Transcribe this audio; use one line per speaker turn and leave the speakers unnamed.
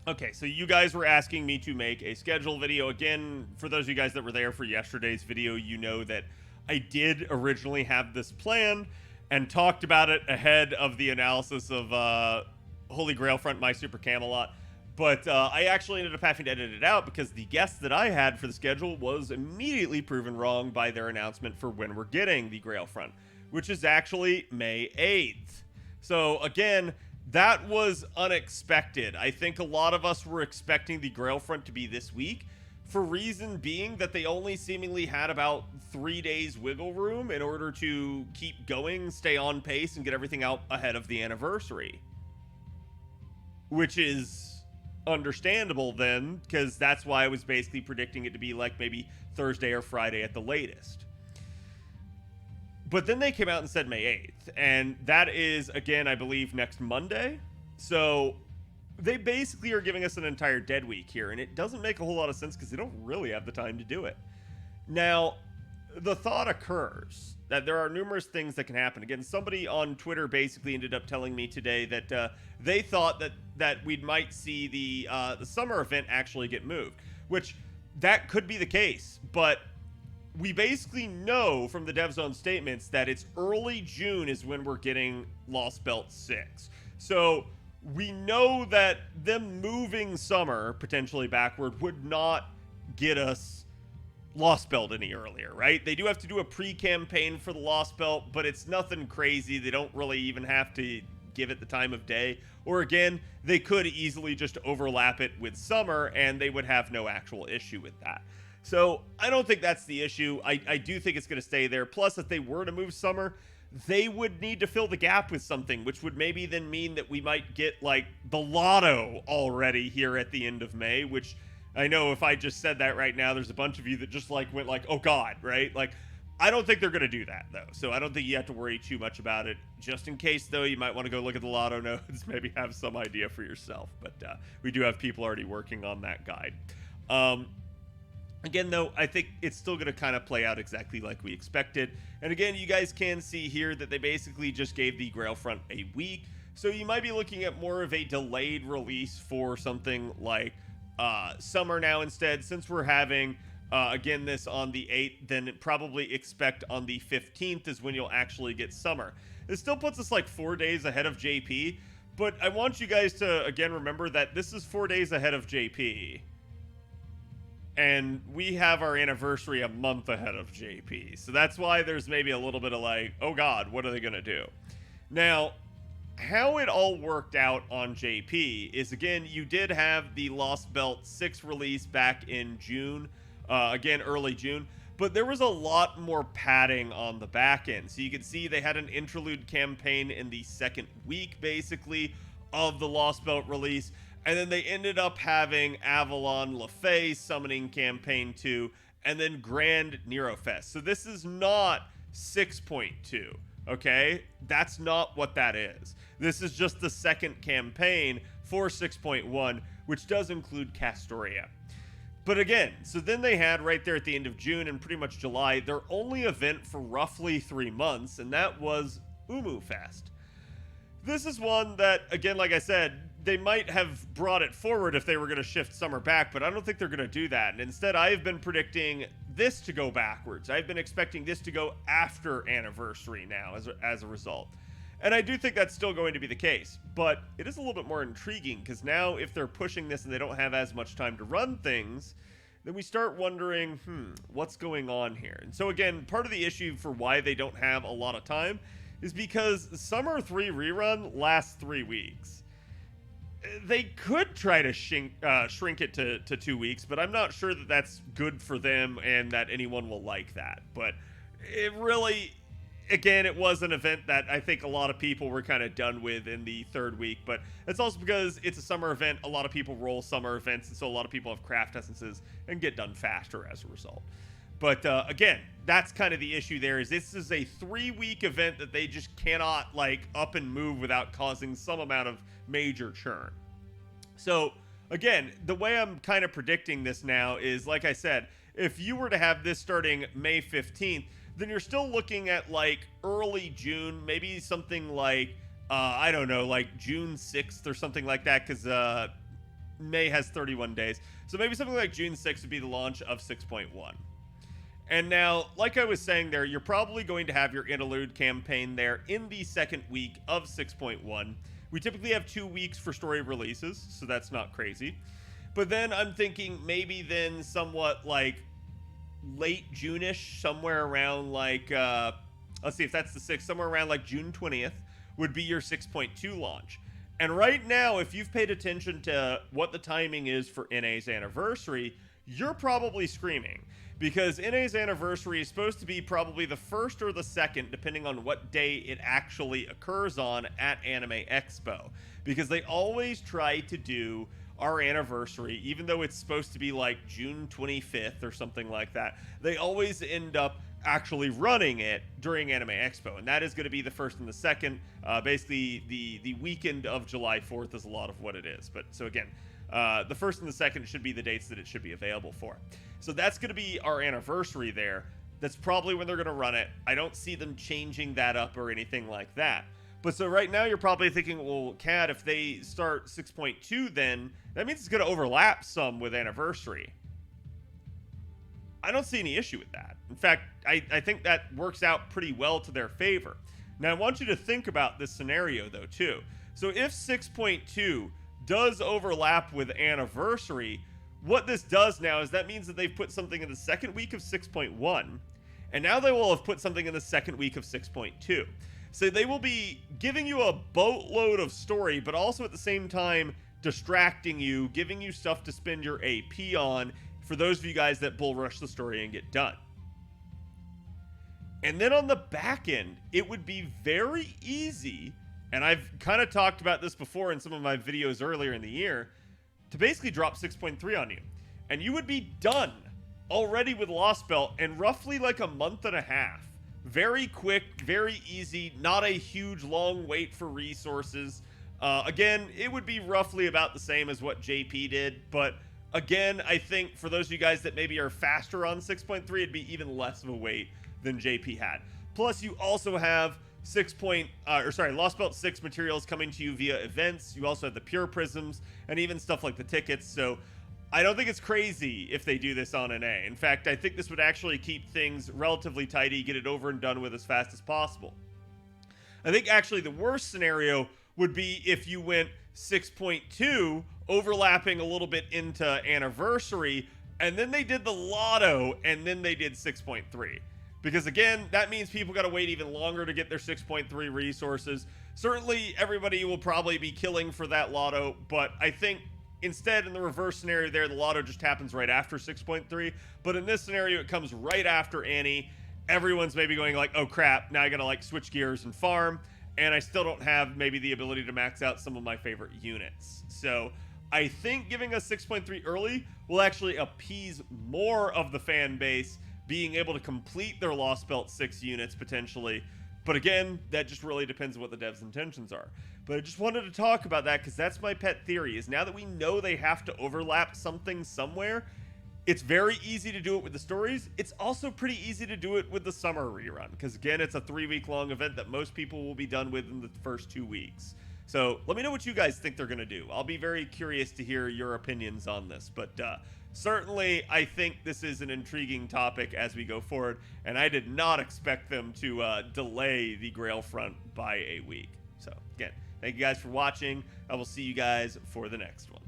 Okay, so you guys were asking me to make a schedule video. Again, for those of you guys that were there for yesterday's video, you know that I did originally have this planned and talked about it ahead of the analysis of Holy Grail Front My Super Camelot. But I actually ended up having to edit it out because the guest that I had for the schedule was immediately proven wrong by their announcement for when we're getting the Grail Front, which is actually May 8th. So again, that was unexpected. I think a lot of us were expecting the Grail Front to be this week, for reason being that they only seemingly had about 3 days wiggle room in order to keep going, stay on pace, and get everything out ahead of the anniversary. Which is understandable then, because that's why I was basically predicting it to be like maybe Thursday or Friday at the latest. But then they came out and said May 8th, and that is, again, I believe, next Monday. So they basically are giving us an entire dead week here, and it doesn't make a whole lot of sense because they don't really have the time to do it. Now, the thought occurs that there are numerous things that can happen. Again, somebody on Twitter basically ended up telling me today that they thought that we might see the summer event actually get moved, which that could be the case, but we basically know from the dev zone statements that it's early June is when we're getting Lostbelt 6. So we know that them moving summer potentially backward would not get us Lostbelt any earlier, right? They do have to do a pre-campaign for the Lostbelt, but it's nothing crazy. They don't really even have to give it the time of day. Or again, they could easily just overlap it with summer and they would have no actual issue with that. So I don't think that's the issue. I do think it's going to stay there. Plus, if they were to move summer, they would need to fill the gap with something, which would maybe then mean that we might get like the lotto already here at the end of May, which I know if I just said that right now, there's a bunch of you that just like went like, oh God, right? Like, I don't think they're going to do that though. So I don't think you have to worry too much about it. Just in case though, you might want to go look at the lotto nodes, maybe have some idea for yourself. But we do have people already working on that guide. Again, though, I think it's still going to kind of play out exactly like we expected. And again, you guys can see here that they basically just gave the Grail Front a week. So you might be looking at more of a delayed release for something like summer now instead. Since we're having, again, this on the 8th, then probably expect on the 15th is when you'll actually get summer. It still puts us like 4 days ahead of JP. But I want you guys to, again, remember that this is 4 days ahead of JP. And we have our anniversary a month ahead of JP. So that's why there's maybe a little bit of like, oh God, what are they going to do? Now, how it all worked out on JP is, again, you did have the Lostbelt 6 release back in June. Again, early June. But there was a lot more padding on the back end. So you can see they had an interlude campaign in the second week, basically, of the Lostbelt release. And then they ended up having Avalon LaFay summoning campaign 2, and then Grand Nerofest. So this is not 6.2, okay? That's not what that is. This is just the second campaign for 6.1, which does include Castoria. But again, so then they had right there at the end of June and pretty much July, their only event for roughly 3 months, and that was Umu Fest. This is one that, again, like I said, they might have brought it forward if they were going to shift summer back, but I don't think they're going to do that. And instead, I've been predicting this to go backwards. I've been expecting this to go after anniversary now as a result. And I do think that's still going to be the case, but it is a little bit more intriguing because now if they're pushing this and they don't have as much time to run things, then we start wondering, what's going on here? And so again, part of the issue for why they don't have a lot of time is because Summer 3 rerun lasts 3 weeks. They could try to shrink it to 2 weeks, but I'm not sure that that's good for them and that anyone will like that. But it really, again, it was an event that I think a lot of people were kind of done with in the 3rd week, but it's also because it's a summer event. A lot of people roll summer events, and so a lot of people have craft essences and get done faster as a result. But again, that's kind of the issue there, is this is a 3-week event that they just cannot like up and move without causing some amount of major churn. So again, the way I'm kind of predicting this now is, like I said, if you were to have this starting May 15th, then you're still looking at like early June, maybe something like, I don't know, like June 6th or something like that. Cause May has 31 days. So maybe something like June 6th would be the launch of 6.1. And now, like I was saying there, you're probably going to have your interlude campaign there in the second week of 6.1. We typically have 2 weeks for story releases, so that's not crazy. But then I'm thinking maybe then somewhat like late June-ish, somewhere around like, let's see if that's the 6th, somewhere around like June 20th would be your 6.2 launch. And right now, if you've paid attention to what the timing is for NA's anniversary, you're probably screaming. Because NA's anniversary is supposed to be probably the 1st or the 2nd, depending on what day it actually occurs on at Anime Expo. Because they always try to do our anniversary, even though it's supposed to be like June 25th or something like that, they always end up actually running it during Anime Expo. And that is going to be the 1st and the 2nd. Basically, the weekend of July 4th is a lot of what it is. But so again, the 1st and the 2nd should be the dates that it should be available for. So that's going to be our anniversary there. That's probably when they're going to run it. I don't see them changing that up or anything like that. But so right now you're probably thinking, well, Cad, if they start 6.2, then that means it's going to overlap some with anniversary. I don't see any issue with that. In fact, I think that works out pretty well to their favor. Now, I want you to think about this scenario, though, too. So if 6.2 does overlap with anniversary, what this does now is that means that they've put something in the second week of 6.1, and now they will have put something in the second week of 6.2. So they will be giving you a boatload of story, but also at the same time distracting you, giving you stuff to spend your AP on for those of you guys that bull rush the story and get done. And then on the back end, it would be very easy, and I've kind of talked about this before in some of my videos earlier in the year, to basically drop 6.3 on you. And you would be done already with Lostbelt in roughly like a month and a half. Very quick, very easy, not a huge long wait for resources. Again, it would be roughly about the same as what JP did, but again, I think for those of you guys that maybe are faster on 6.3, it'd be even less of a wait than JP had. Plus, you also have Lostbelt 6 materials coming to you via events. You also have the pure prisms and even stuff like the tickets. So I don't think it's crazy if they do this on NA. In fact, I think this would actually keep things relatively tidy, get it over and done with as fast as possible. I think actually the worst scenario would be if you went 6.2, overlapping a little bit into anniversary, and then they did the lotto, and then they did 6.3. Because again, that means people got to wait even longer to get their 6.3 resources. Certainly, everybody will probably be killing for that lotto, but I think instead, in the reverse scenario there, the lotto just happens right after 6.3. But in this scenario, it comes right after Annie. Everyone's maybe going like, oh crap, now I gotta like switch gears and farm. And I still don't have maybe the ability to max out some of my favorite units. So I think giving us 6.3 early will actually appease more of the fan base, being able to complete their Lostbelt 6 units potentially. But again, that just really depends on what the devs' intentions are. But I just wanted to talk about that because that's my pet theory, is now that we know they have to overlap something somewhere, it's very easy to do it with the stories. It's also pretty easy to do it with the summer rerun, because again, it's a 3-week-long event that most people will be done with in the first 2 weeks. So let me know what you guys think they're going to do. I'll be very curious to hear your opinions on this. But certainly, I think this is an intriguing topic as we go forward, and I did not expect them to delay the Grail front by a week. So again, thank you guys for watching. I will see you guys for the next one.